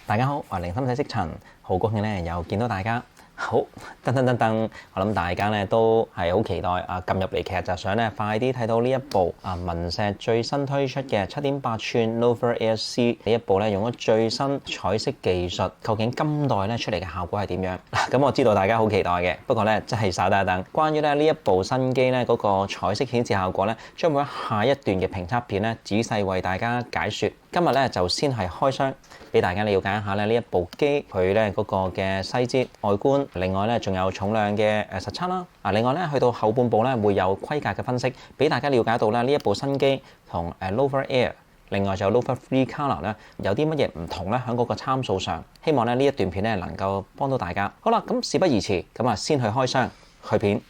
大家好，我係零心仔職塵，好高興咧又見到大家。好，噔，我諗大家咧都係好期待撳入嚟，其實就想咧快啲睇到呢一部文石最新推出嘅7.8寸 Nova Air C 呢一部咧，用咗最新彩色技術，究竟今代咧出嚟嘅效果係點樣？咁我知道大家好期待嘅，不過咧真係稍等一等。關於咧呢一部新機咧嗰個彩色顯示效果咧，將會喺下一段嘅評測片咧仔細為大家解說。今日咧就先係開箱，俾大家了解一下咧呢一部機佢咧嗰個嘅細節外觀，另外咧仲有重量嘅實測啦。另外咧去到後半部咧會有規格嘅分析，俾大家了解到咧呢一部新機同Nova Air，另外仲有 Nova Free Color 咧有啲乜嘢唔同咧喺嗰個參數上。希望咧呢一段片咧能夠幫到大家。好啦，咁事不宜遲，咁啊先去開箱去片。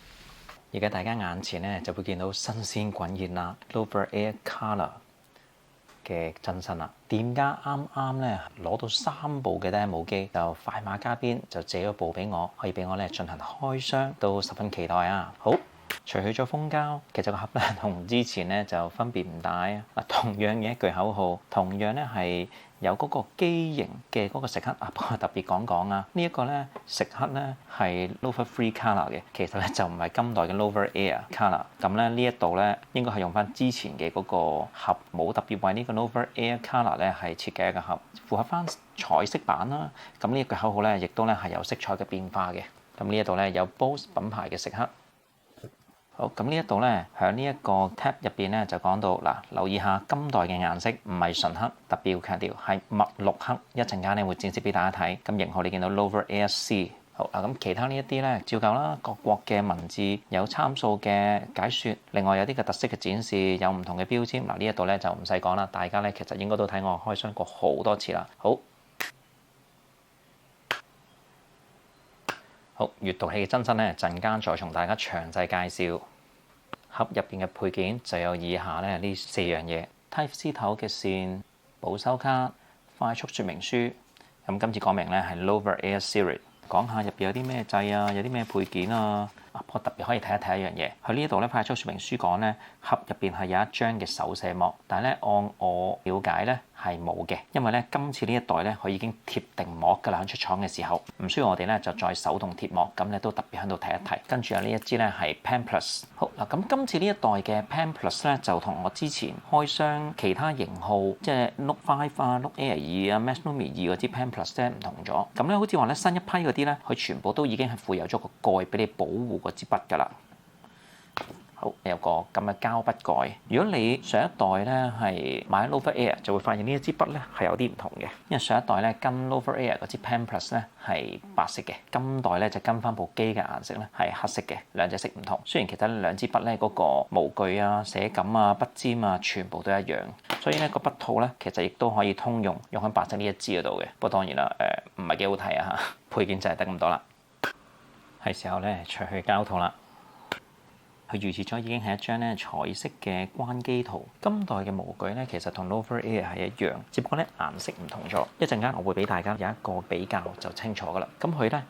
而家大家眼前咧就會見到新鮮滾熱辣 Nova Air Color嘅真身啦，店家啱啱咧攞到3部嘅 demo 機，就快馬加鞭就借咗部俾我，可以俾我咧進行開箱，都十分期待啊！好，除去咗封膠，其實個盒咧同之前咧就分別唔大啊。同樣嘅一句口號，同樣咧係有嗰個機型嘅嗰個食刻啊，不過特別講講啊，呢一個咧食刻咧係 Nova Free Color 嘅，其實咧就唔係今代嘅 Nova Air Color。咁咧呢一度咧應該係用翻之前嘅嗰個盒，冇特別為呢個 Nova Air Color 咧係設計一個盒，符合翻彩色版啦。咁呢一句口號咧亦都咧係有色彩嘅變化嘅。咁呢一度咧有 Bose 品牌嘅食刻。好，咁呢一度咧，喺呢一個 tab 入邊咧就講到嗱，留意下今代嘅顏色唔係純黑，特別要強調係墨綠黑。一陣間咧會展示俾大家睇。咁型號你見到 Nova Air C。好嗱，咁其他呢一啲咧照舊啦，各國嘅文字有參數嘅解說，另外有啲嘅特色嘅展示，有唔同嘅標籤。嗱呢一度咧就唔使講啦，大家咧其實應該都睇我開箱過好多次啦。好，閲讀器嘅真身咧，陣間再同大家詳細介紹。盒入邊嘅配件就有以下咧呢4樣嘢 ：Type C 頭嘅線、保修卡、快速說明書。咁今次講明咧係 Nova Air Series， 講下入邊有啲咩掣啊，有啲咩配件啊。我特別可以睇一睇一樣嘢，喺呢一度咧快速說明書講咧，盒入邊係有一張嘅手寫膜，但係咧按我了解咧係冇嘅，因為咧今次呢一代咧佢已經貼定膜㗎啦，喺出廠嘅時候唔需要我哋咧就再手動貼膜，咁咧都特別喺度提一提。跟住有呢一支咧係 Pen Plus。好嗱，咁今次呢一代嘅 Pen Plus 咧就同我之前開箱其他型號，即係 Note 5啊、Note Air 2啊、Max Lumi 2嗰支 Pen Plus 咧唔同咗。咁咧好似話咧新一批嗰啲咧，佢全部都已經係附有咗個蓋俾你保護嗰支筆㗎啦。好，有個咁嘅膠筆蓋。如果你上一代咧係買 Nova Air，就會發現呢一支筆咧係有啲唔同嘅，因為上一代咧跟 Nova Air 嗰支 Pen Plus 咧係白色嘅，今代咧就跟翻部機嘅顏色咧係黑色嘅，兩隻色唔同。雖然其實兩支筆咧嗰個模具啊、寫感啊、筆尖啊全部都一樣，所以咧個筆套咧其實亦都可以通用，用喺白色呢一支嗰度嘅。不過當然啦，唔係幾好睇啊嚇，配件就係得咁多啦。係時候咧除去膠套啦。佢預設咗已經係一張咧彩色嘅關機圖。今代嘅模具咧其實同 Nova Air 係一樣，只不過咧顏色唔同咗。一陣間我會俾大家有一個比較就清楚噶啦。咁佢咧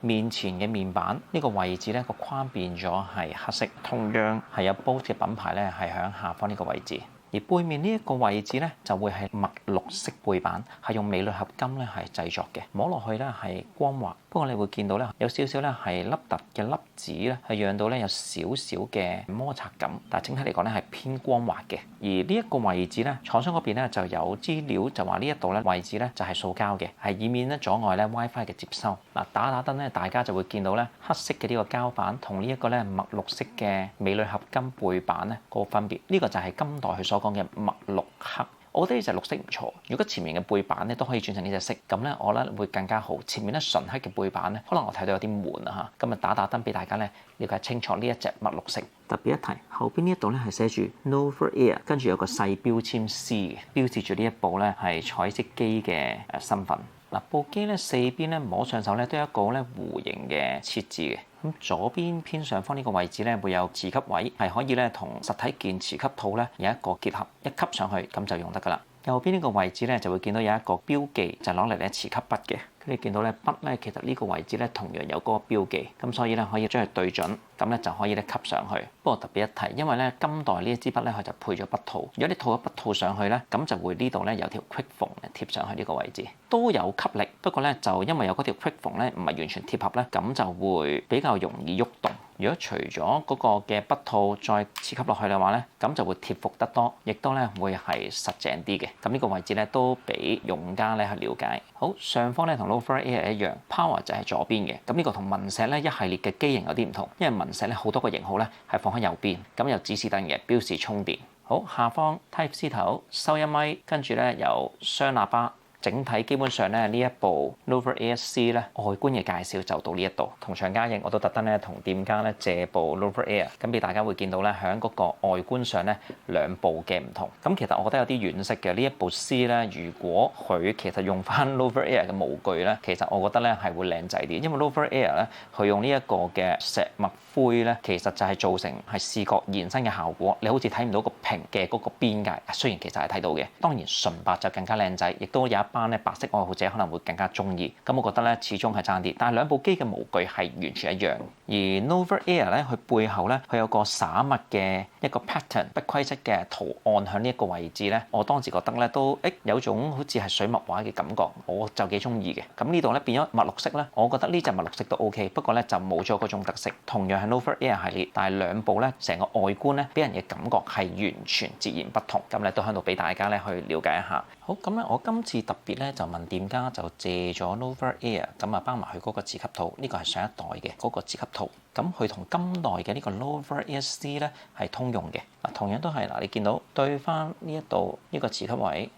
面前嘅面板呢個位置咧個框變咗係黑色，同樣係有 Bose 嘅品牌咧係喺下方呢個位置。而背面呢一個位置咧就會係墨綠色背板，係用鎂鋁合金咧係製作嘅，摸落去咧係光滑。不過你會見到咧有少少咧係凹凸嘅粒子咧，係讓到咧有少少嘅摩擦感，但係整體嚟講咧係偏光滑嘅。而呢一個位置咧，廠商嗰邊咧就有資料就話呢一度咧位置咧就係塑膠嘅，係以免咧阻礙咧 WiFi 嘅接收。嗱，打燈咧，大家就會見到咧黑色嘅呢個膠板同呢一個咧墨綠色嘅鎂鋁合金背板咧個分別。呢個就係今代佢所講嘅墨綠黑。我覺得呢隻綠色唔錯，如果前面嘅背板咧都可以轉成呢隻色，咁咧我覺得會更加好。前面咧純黑嘅背板咧，可能我睇到有啲悶啊嚇，咁啊打燈俾大家咧了解清楚呢一隻墨綠色。特別一提，後邊呢一度咧係寫住 Nova Air， 跟住有個細標籤 C 嘅，標示住呢一部咧係彩色機嘅身份。嗱，部機咧四邊咧摸上手咧都有一個咧弧形嘅設置嘅。咁左邊偏上方呢個位置咧會有磁吸位，係可以咧同實體鍵磁吸套咧有一個結合，一吸上去咁就用得噶啦。右邊呢個位置咧就會見到有一個標記，就攞嚟咧磁吸筆嘅。你見到咧筆咧，其實呢個位置咧同樣有嗰個標記，咁所以咧可以將佢對準，咁咧就可以咧吸上去。不過特別一提，因為咧今代呢一支筆咧佢就配咗筆套，如果你套咗筆套上去咧，咁就會呢度咧有條 quick 縫貼上去呢個位置，都有吸力。不過咧就因為有嗰條 quick 縫咧唔係完全貼合咧，咁就會比較容易喐動。如果除咗嗰個嘅筆套再黐吸落去嘅話咧，咁就會貼服得多，亦都咧會係實淨啲嘅。咁呢個位置咧都俾用家咧去了解。好，上方咧同 Loafer Air 一樣 ，Power 就係左邊嘅。咁呢個同文石咧一系列嘅機型有啲唔同，因為文石咧好多個型號咧係放喺右邊，咁有指示燈嘅標示充電。好，下方 Type C 頭收音咪，跟住咧有雙喇叭。整體基本上咧呢一部 Loafer ASC 咧外觀嘅介紹就到呢一度，同場加映我都特登咧同店家咧借部 Loafer Air， 咁俾大家會見到咧喺嗰個外觀上咧兩部嘅唔同。咁其實我覺得有啲惋惜嘅，呢一部 C 咧，如果佢其實用翻 Loafer Air 嘅模具咧，其實我覺得咧係會靚仔啲，因為 Loafer Air 咧佢用呢一個嘅石墨灰咧，其實就係造成係視覺延伸嘅效果，你好似睇唔到個屏嘅嗰個邊界，雖然其實係睇到嘅。當然純白就更加靚仔，亦都有一班咧白色愛好者可能會更加中意。咁我覺得咧始終係爭啲，但係兩部機嘅模具係完全一樣。而 Loafer Air 咧佢背後咧佢有個灑墨嘅一個 pattern 不規則嘅圖案喺呢一個位置咧，我當時覺得咧都有種好似係水墨畫嘅感覺，我就幾中意嘅。咁呢度咧變咗墨綠色咧，我覺得呢隻墨綠色都 OK， 不過咧就冇咗嗰種特色。同樣係 Loafer Air 系列，但係兩部咧成個外觀咧俾人嘅感覺係完全截然不同。咁咧都喺度俾大家咧去了解一下。好，咁咧我今次特別咧就問店家就借咗 Loafer Air， 咁啊包埋佢嗰個自吸套，呢個係上一代嘅嗰個自吸套。咁佢同今代嘅呢個 Loafer ASC 咧係通用嘅。嗱，同樣都係嗱，你見到對翻呢一度呢個自吸位。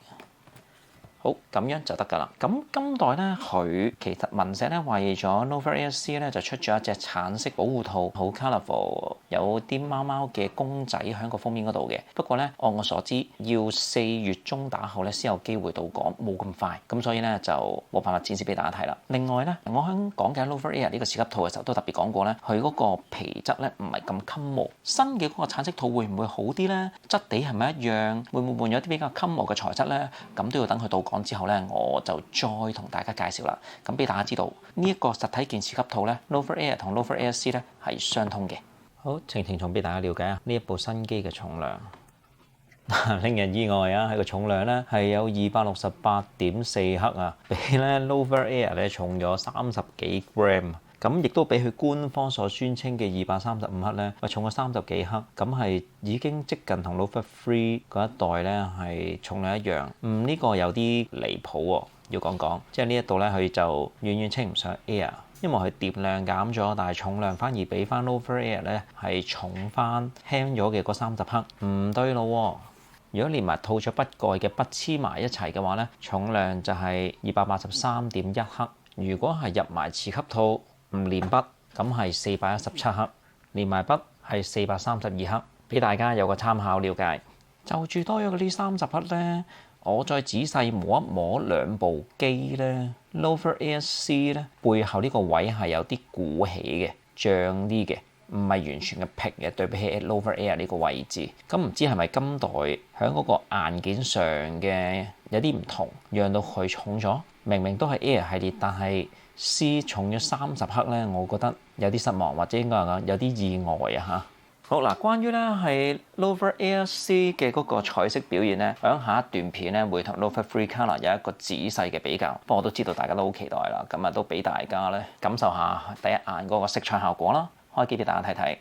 好，咁樣就得㗎啦。咁今代咧，佢其實文石咧為咗 Loafer ASC 咧就出咗一隻橙色保護套，好 colourful，有啲貓貓嘅公仔喺個封面嗰度嘅。不過咧，按我所知，要4月中打後咧先有機會到港，冇咁快。咁所以咧就冇辦法展示俾大家睇啦。另外咧，我喺講緊 Loafer Air 呢個自吸套嘅時候，都特別講過咧，佢嗰個皮質咧唔係咁襟磨。新嘅嗰個橙色套會唔會好啲咧？質地係咪一樣？會唔會換咗啲比較襟磨嘅材質咧？咁都要等佢到港之後咧，我就再同大家介紹啦。咁俾大家知道呢一個實體件自吸套咧 ，Loafer Air 同 Loafer ASC 咧係相通嘅。好，情重俾大家了解啊，呢一部新機嘅重量，令人意外啊！佢個重量咧係有268.4克啊，比咧 Loafer Air 咧重咗30幾 gram。咁亦都比佢官方所宣稱嘅235克咧，重咗30幾克，咁係已經接近同 Loafer Free 嗰一代咧係重量一樣。呢個有啲離譜喎，要講，即係呢一度咧佢就遠遠稱唔上 Air，因為佢碟量減咗，但係重量反而比翻 Loafer Air 咧係重翻輕咗嘅嗰30克，唔對路喎。如果連埋套咗筆蓋嘅筆黐埋一齊嘅話咧，重量就係283.1克。如果係入埋自吸套唔連筆，咁係417克，連埋筆係432克，俾大家有個參考了解。就住多咗嗰啲30克咧，我再仔細摸一摸兩部機咧 ，Loafer ASC 咧背後呢個位係有啲鼓起嘅，脹啲嘅，唔係完全嘅平嘅，對比起 Loafer Air 呢個位置。咁唔知係咪今代喺嗰個硬件上嘅有啲唔同，讓到佢重咗？明明都係 Air 系列，但係C 重咗30克咧，我覺得有啲失望，或者應該係有啲意外啊嚇。好嗱，關於咧係 Loafer ASC 嘅嗰個彩色表現咧，響下一段片咧會同 Loafer Free Color 有一個仔細嘅比較。不過我都知道大家都好期待啦，咁啊都俾大家咧感受下第一眼嗰個色彩效果啦。開機俾大家睇睇。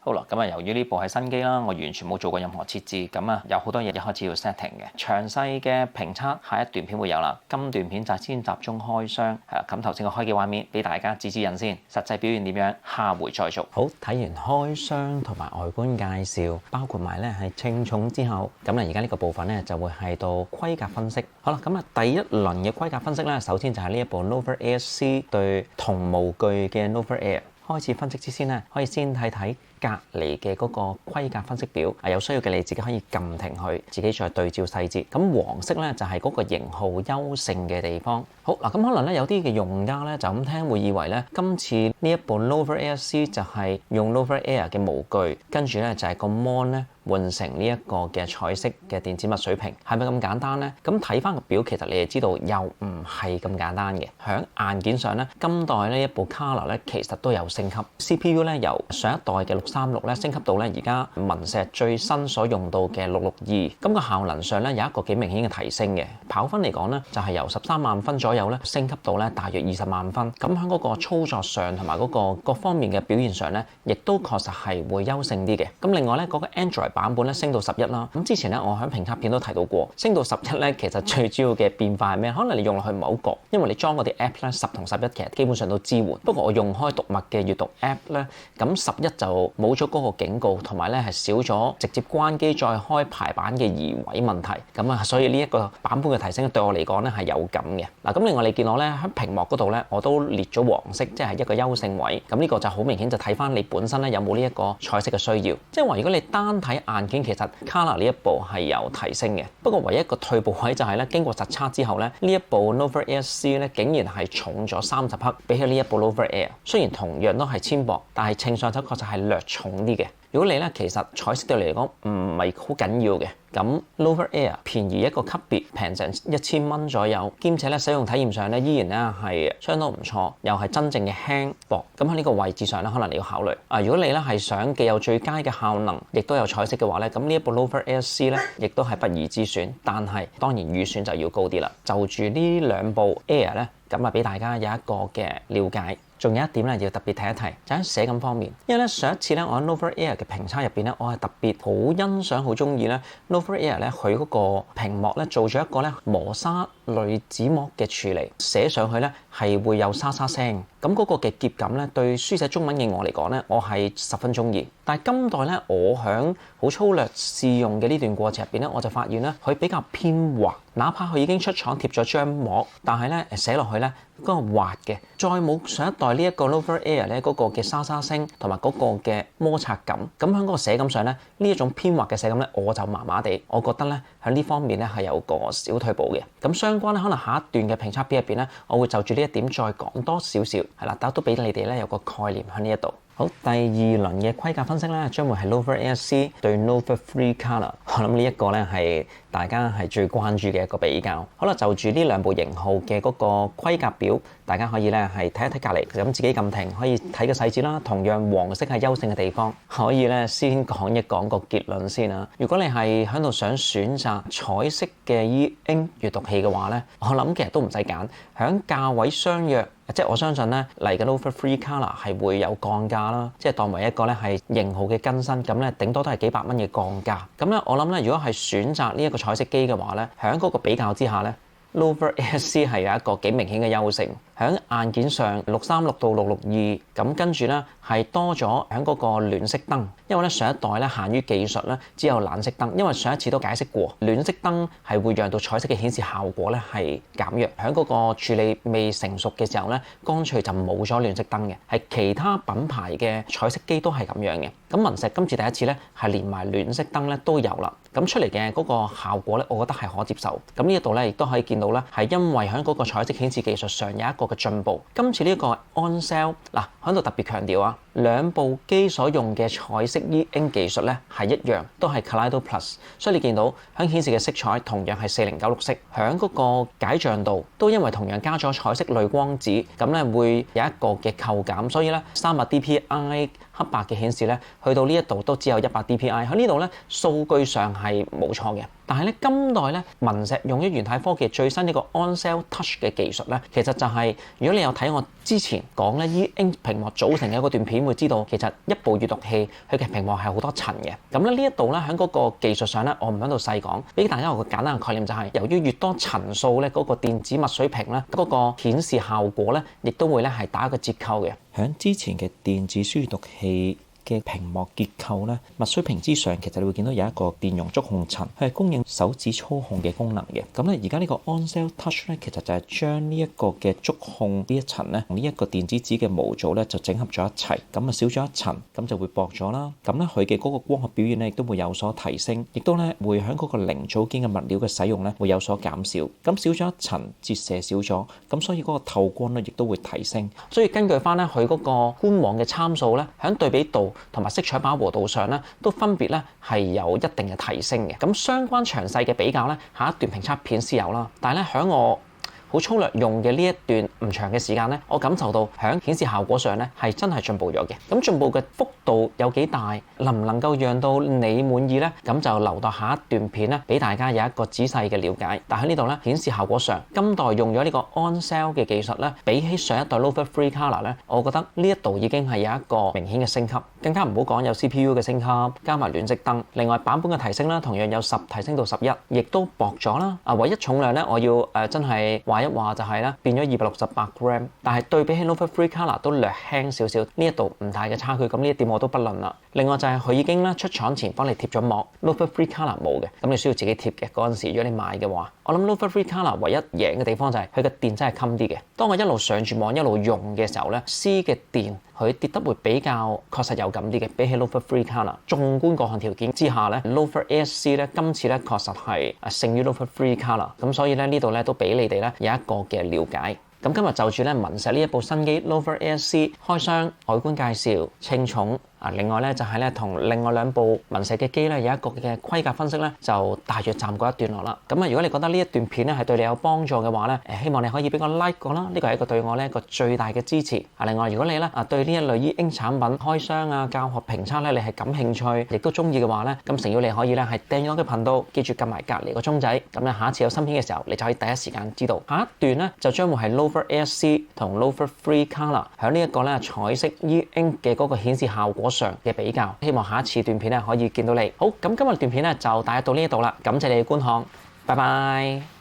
好啦，咁啊，由於呢部係新機啦，我完全冇做過任何設置，咁啊有好多嘢一開始要 setting 嘅。詳細嘅評測下一段片會有啦，今段片就先集中開箱，係啦，咁頭先個開機畫面俾大家指引先，實際表現點樣，下回再續。好，睇完開箱同埋外觀介紹，包括埋咧係稱重之後，咁咧而家呢個部分咧就會係到規格分析。好啦，咁啊第一輪嘅規格分析咧，首先就係呢一部 Loafer ASC 對同模具嘅 Loafer Air。開始分析之先咧，可以先睇睇隔離嘅嗰個規格分析表，有需要嘅你自己可以撳停佢，自己再對照細節。咁黃色咧就係嗰個型號優勝嘅地方。好嗱，咁可能咧有啲嘅用家咧就咁聽會以為咧今次呢一部 Loafer ASC 就係用 Loafer Air 嘅模具，跟住咧就係個 mon 咧換成呢一個嘅彩色嘅電子墨水屏，係咪咁簡單呢？咁睇翻個表，其實你哋知道又唔係咁簡單嘅。響硬件上咧，今代呢一部 Kala 咧其實都有升級 CPU 咧，由上一代嘅636咧升級到咧而家文石最新所用到嘅662，咁個效能上咧有一個幾明顯嘅提升嘅。跑分嚟講咧就係由13萬分左右咧升級到咧大約20萬分。咁喺嗰個操作上同埋嗰個各方面嘅表現上咧，亦都確實係會優勝啲嘅。咁另外咧嗰個 Android 版本咧升到11啦。咁之前咧我喺評測片都提到過，升到11咧其實最主要嘅變化係咩？可能你用落去唔係好覺，因為你裝嗰啲 app 咧10同11其實基本上都支援。不過我用開讀墨嘅閱讀 app 咧，咁11就冇咗嗰個警告，同埋咧係少咗直接關機再開排版嘅移位問題。咁啊，所以呢一個版本嘅提升對我嚟講咧係有感嘅。嗱，咁另外你見我咧喺屏幕嗰度咧，我都列咗黃色，即係一個優勝位。咁呢個就好明顯就睇翻你本身咧有冇呢一個彩色嘅需要。即係話如果你單睇硬件，其實 Kala 呢一部係有提升嘅。不過唯一一個退步位就係咧，經過實測之後咧，呢一部 Nova Air C 咧竟然係重咗30克，比起呢一部 Nova Air。雖然同樣都係纖薄，但係稱上手確實係略重啲嘅。如果你咧其實彩色對你嚟講唔係好緊要嘅，咁 Nova Air 便宜一個級別，平成1000蚊左右，兼且咧使用體驗上咧依然咧係相當唔錯，又係真正嘅輕薄。咁喺呢個位置上咧，可能你要考慮啊。如果你咧係想既有最佳嘅效能，亦都有彩色嘅話咧，咁呢一部 Nova Air C 咧，亦都係不二之選。但係當然預算就要高啲啦。就住呢兩部 Air 咧，咁啊俾大家有一個嘅了解。仲有一點咧要特別提一提，就喺寫感方面，因為咧上一次咧我喺 Nova Air 嘅評測入邊咧，我係特別好欣賞、好中意咧 Nova Air 咧佢嗰個屏幕咧做咗一個咧磨砂類紙膜嘅處理，寫上去咧係會有沙沙聲，咁嗰個嘅潔感咧對書寫中文嘅我嚟講咧，我係十分中意。但係今代咧我響好粗略試用嘅呢段過程入邊咧，我就發現咧佢比較偏滑，哪怕佢已經出廠貼咗張膜，但係咧寫落去咧嗰個滑嘅，再冇上一代呢一個 Nova Air 咧嗰個嘅沙沙聲同埋嗰個嘅摩擦感。咁喺嗰個寫感上咧，呢一種偏滑嘅寫感咧，我就麻麻地，我覺得咧喺呢方面咧係有個小退步嘅。咁相關咧，可能下一段嘅評測片入邊咧，我會就住呢一點再講多少少，係啦，但都俾你哋咧有個概念喺呢一度。好，第二輪嘅規格分析咧，將會係 Nova Air C 對 Nova 3 Kala。我諗呢一個咧係大家係最關注嘅一個比較。好啦，就住呢兩部型號嘅嗰個規格表，大家可以咧係睇一睇隔離，咁自己撳停可以睇個細節啦。同樣黃色係優勝嘅地方，可以咧先講一講個結論先啦。如果你係喺度想選擇彩色嘅 E Ink 閱讀器嘅話咧，我諗其實都唔使揀，響價位相約。即係我相信咧嚟緊 Nova 3 Kala 係會有降價啦，即係當為一個咧係型號嘅更新，咁咧頂多都係幾百蚊嘅降價。咁咧我諗咧，如果係選擇呢一個彩色機嘅話咧，喺嗰個比較之下咧，Nova Air C 係有一個幾明顯嘅優勝。喺硬件上636到662，咁跟住咧係多咗喺嗰個暖色燈，因為咧上一代咧限於技術咧只有冷色燈，因為上一次都解釋過，暖色燈係會讓到彩色嘅顯示效果咧係減弱，喺嗰個處理未成熟嘅時候咧，乾脆就冇咗暖色燈嘅，係其他品牌嘅彩色機都係咁樣嘅。咁文石今次第一次咧係連埋暖色燈咧都有啦，咁出嚟嘅嗰個效果咧，我覺得係可接受。咁呢一度咧亦都可以見到咧，係因為喺嗰個彩色顯示技術上有一個嘅進步。今次呢個 on sale 嗱，喺度特別強調啊，兩部機所用嘅彩色 E Ink 技術咧係一樣，都係 Kaleido Plus， 所以你見到喺顯示嘅色彩同樣係4096色，喺嗰個解像度都因為同樣加咗彩色濾光子，咁咧會有一個嘅扣減，所以咧300 DPI 黑白嘅顯示咧，去到呢一度都只有100 DPI， 喺呢度咧數據上係冇錯嘅。但係咧今代咧文石用咗元泰科技最新呢個 On Cell Touch 嘅技術咧，其實就係、如果你有睇我之前講咧 E Ink 屏幕組成嘅嗰段片，會知道其實一部閱讀器佢嘅屏幕係好多層嘅。咁咧呢一度咧喺嗰個技術上咧，我唔喺度細講，俾大家有個簡單嘅概念就係、由於越多層數咧嗰個電子墨水屏咧嗰個顯示效果咧，亦都會咧係打一個折扣嘅。喺之前嘅電子書閱讀器嘅屏幕結構咧，墨水屏之上其實你會見到有一個電容觸控層，佢係供應手指操控嘅功能嘅。咁咧而家呢個 On Cell Touch 咧，其實就係將呢一個嘅觸控呢一層咧，同呢一個電子紙嘅模組咧就整合咗一齊，咁啊少咗一層，咁就會薄咗啦。咁咧佢嘅嗰個光學表現咧亦都會有所提升，亦都咧會喺嗰個零組件嘅物料嘅使用咧會有所減少。咁少咗一層，折射少咗，咁所以嗰個透光咧亦都會提升。所以根據翻咧佢嗰個官網嘅參數咧，喺對比度同埋色彩飽和度上咧，都分別咧係有一定嘅提升嘅。咁相關詳細嘅比較咧，下一段評測片先有啦。但係咧喺我好粗略用嘅呢一段唔長嘅時間咧，我感受到喺顯示效果上咧係真係進步咗嘅。咁進步嘅幅度有幾大，能唔能夠讓到你滿意呢？咁就留到下一段片咧，俾大家有一個仔細嘅了解。但喺呢度咧，顯示效果上，今代用咗呢個 on cell 嘅技術咧，比起上一代 Lofer Free Color 咧，我覺得呢一度已經係有一個明顯嘅升級。更加唔好講有 CPU 嘅升級，加埋暖色燈。另外版本嘅提升啦，同樣有10提升到11，亦都薄咗啦。唯一重量咧，我要真係話一話就係咧，變咗268 gram，但係對比起 Lofer Free Color 都略輕少少，呢一度唔大嘅差距。咁呢一點我都不論啦。另外就係佢已經咧出廠前幫你貼咗膜 ，Lofer Free Color 冇嘅，咁你需要自己貼嘅。嗰陣時如果你買嘅話，我諗 Lofer Free Color 唯一贏嘅地方就係佢嘅電真係襟啲嘅。當我一路上住網一路用嘅時候咧，C 嘅電佢跌得會比較確實有感啲嘅，比起 Lofer Free Color。縱觀各項條件之下咧，Lofer ASC 咧今次咧確實係勝於 Lofer Free Color。咁所以咧呢度咧都俾你哋咧有一個嘅了解。咁今日就住咧文石呢一部新機 Lofer ASC 開箱、外觀介紹、稱重。另外咧就係咧同另外兩部文石嘅機咧有一個嘅規格分析咧，就大約暫告一段落啦。咁如果你覺得呢一段片咧係對你有幫助嘅話咧，希望你可以俾個 like 我啦，呢個係一個對我咧一個最大嘅支持。另外如果你咧對呢一類醫英產品開箱教學評測咧你係感興趣，亦都中意嘅話咧，咁誠邀你可以咧係訂閱我嘅頻道，記住撳埋隔離個鐘仔，咁咧下一次有新片嘅時候，你就可以第一時間知道。下一段咧就將會係 Lofer ASC 同 Lofer Free Color 喺呢一個咧彩色醫英嘅嗰個顯示效果上嘅比較，希望下一次段片咧可以見到你。好，咁今日段片咧就大約到呢一度啦，感謝你嘅觀看，拜拜。